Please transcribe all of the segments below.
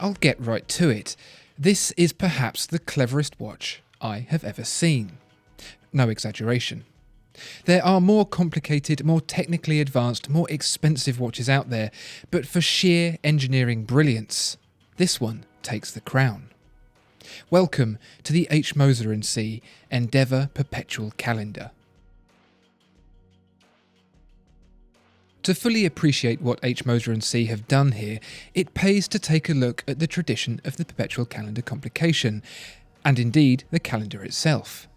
I'll get right to it. This is perhaps the cleverest watch I have ever seen. No exaggeration. There are more complicated, more technically advanced, more expensive watches out there, but for sheer engineering brilliance, this one takes the crown. Welcome to the H. Moser Cie Endeavour Perpetual Calendar. To fully appreciate what H. Moser Cie have done here, it pays to take a look at the tradition of the Perpetual Calendar Complication, and indeed the calendar itself.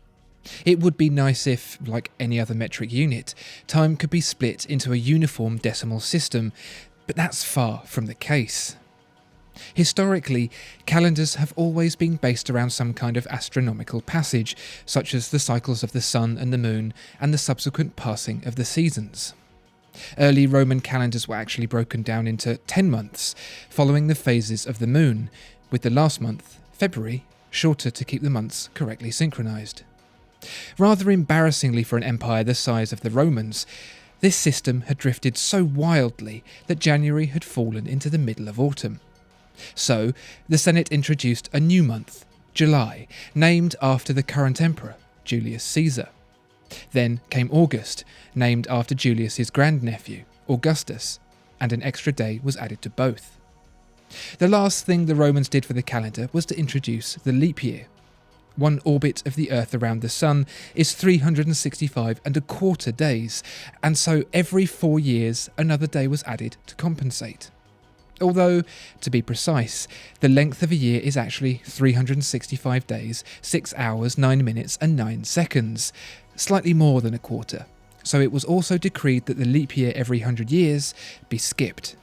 It would be nice if, like any other metric unit, time could be split into a uniform decimal system, but that's far from the case. Historically, calendars have always been based around some kind of astronomical passage, such as the cycles of the sun and the moon and the subsequent passing of the seasons. Early Roman calendars were actually broken down into 10 months, following the phases of the moon, with the last month, February, shorter to keep the months correctly synchronised. Rather embarrassingly for an empire the size of the Romans, this system had drifted so wildly that January had fallen into the middle of autumn. So, the Senate introduced a new month, July, named after the current emperor, Julius Caesar. Then came August, named after Julius's grandnephew, Augustus, and an extra day was added to both. The last thing the Romans did for the calendar was to introduce the leap year. One orbit of the Earth around the Sun is 365¼ days, and so every 4 years another day was added to compensate. Although, to be precise, the length of a year is actually 365 days, 6 hours, 9 minutes and 9 seconds, slightly more than a quarter, so it was also decreed that the leap year every 100 years be skipped.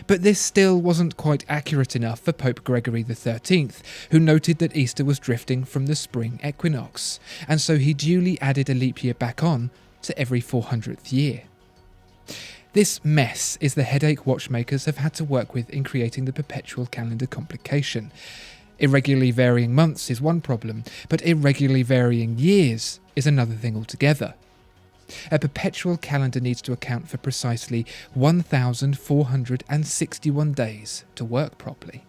But this still wasn't quite accurate enough for Pope Gregory XIII, who noted that Easter was drifting from the spring equinox, and so he duly added a leap year back on to every 400th year. This mess is the headache watchmakers have had to work with in creating the Perpetual Calendar Complication. Irregularly varying months is one problem, but irregularly varying years is another thing altogether. A perpetual calendar needs to account for precisely 1,461 days to work properly.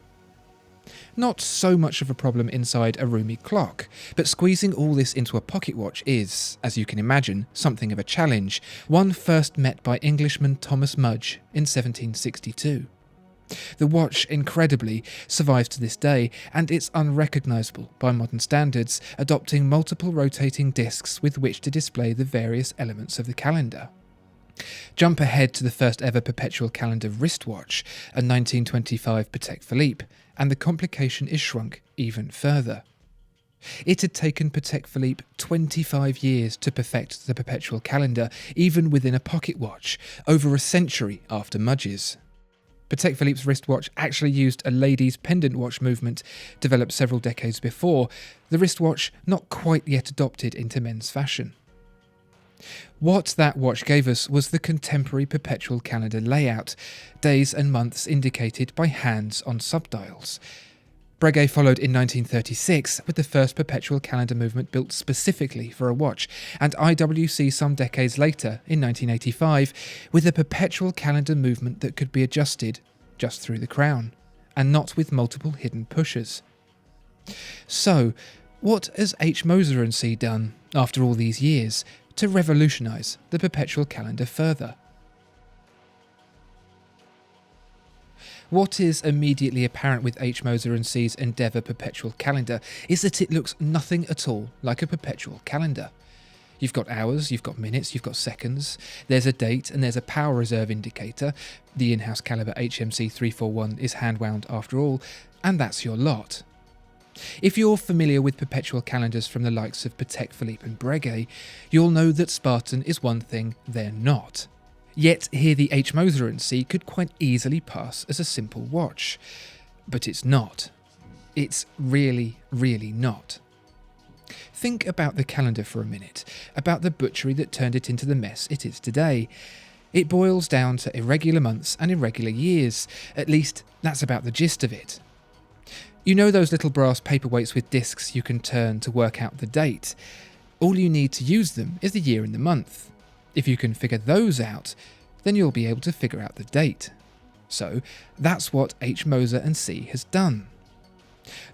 Not so much of a problem inside a roomy clock, but squeezing all this into a pocket watch is, as you can imagine, something of a challenge, one first met by Englishman Thomas Mudge in 1762. The watch, incredibly, survives to this day, and it's unrecognisable by modern standards, adopting multiple rotating discs with which to display the various elements of the calendar. Jump ahead to the first ever Perpetual Calendar wristwatch, a 1925 Patek Philippe, and the complication is shrunk even further. It had taken Patek Philippe 25 years to perfect the Perpetual Calendar, even within a pocket watch, over a century after Mudge's. Patek Philippe's wristwatch actually used a lady's pendant watch movement developed several decades before, the wristwatch not quite yet adopted into men's fashion. What that watch gave us was the contemporary Perpetual Calendar layout, days and months indicated by hands on subdials. Breguet followed in 1936 with the first Perpetual Calendar movement built specifically for a watch, and IWC some decades later, in 1985, with a Perpetual Calendar movement that could be adjusted just through the crown, and not with multiple hidden pushers. So, what has H. Moser Cie done, after all these years, to revolutionise the Perpetual Calendar further? What is immediately apparent with H. Moser Cie's Endeavour Perpetual Calendar is that it looks nothing at all like a perpetual calendar. You've got hours, you've got minutes, you've got seconds, there's a date and there's a power reserve indicator, the in-house caliber HMC 341 is hand-wound after all, and that's your lot. If you're familiar with perpetual calendars from the likes of Patek Philippe and Breguet, you'll know that Spartan is one thing they're not. Yet here the H. Moser Cie could quite easily pass as a simple watch. But it's not. It's really, really not. Think about the calendar for a minute, about the butchery that turned it into the mess it is today. It boils down to irregular months and irregular years, at least that's about the gist of it. You know those little brass paperweights with discs you can turn to work out the date? All you need to use them is the year and the month. If you can figure those out, then you'll be able to figure out the date. So that's what H. Moser Cie has done.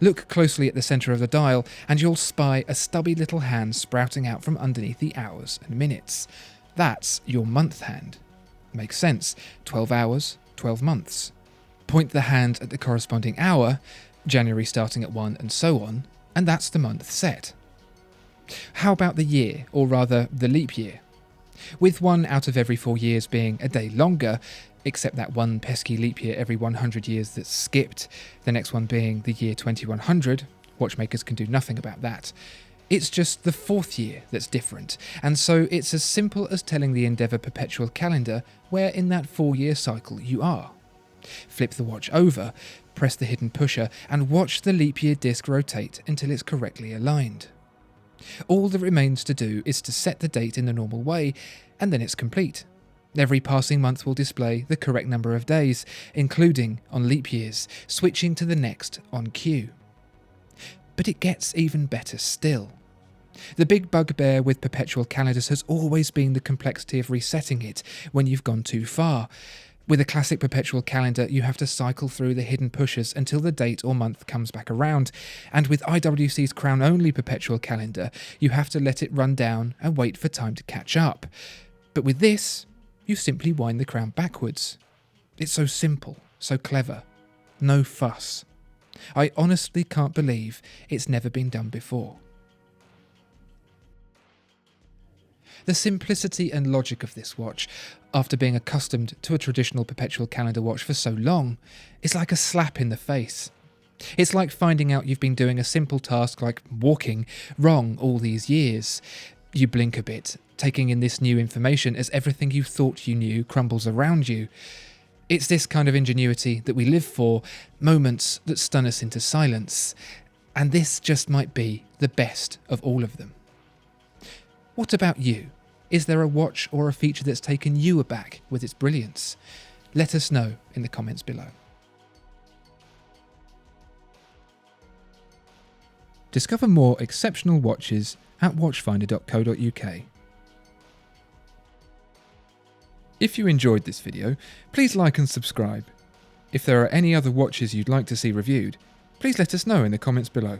Look closely at the centre of the dial and you'll spy a stubby little hand sprouting out from underneath the hours and minutes. That's your month hand. Makes sense. 12 hours, 12 months. Point the hand at the corresponding hour, January starting at 1 and so on, and that's the month set. How about the year, or rather the leap year? With 1 out of every 4 years being a day longer, except that one pesky leap year every 100 years that's skipped, the next one being the year 2100, watchmakers can do nothing about that. It's just the 4th year that's different, and so it's as simple as telling the Endeavour Perpetual Calendar where in that 4-year cycle you are. Flip the watch over, press the hidden pusher, and watch the leap year disc rotate until it's correctly aligned. All that remains to do is to set the date in the normal way, and then it's complete. Every passing month will display the correct number of days, including on leap years, switching to the next on cue. But it gets even better still. The big bugbear with perpetual calendars has always been the complexity of resetting it when you've gone too far. With a classic perpetual calendar, you have to cycle through the hidden pushers until the date or month comes back around, and with IWC's crown-only perpetual calendar, you have to let it run down and wait for time to catch up. But with this, you simply wind the crown backwards. It's so simple, so clever. No fuss. I honestly can't believe it's never been done before. The simplicity and logic of this watch, after being accustomed to a traditional perpetual calendar watch for so long, is like a slap in the face. It's like finding out you've been doing a simple task like walking wrong all these years. You blink a bit, taking in this new information as everything you thought you knew crumbles around you. It's this kind of ingenuity that we live for, moments that stun us into silence, and this just might be the best of all of them. What about you? Is there a watch or a feature that's taken you aback with its brilliance? Let us know in the comments below. Discover more exceptional watches at watchfinder.co.uk. If you enjoyed this video, please like and subscribe. If there are any other watches you'd like to see reviewed, please let us know in the comments below.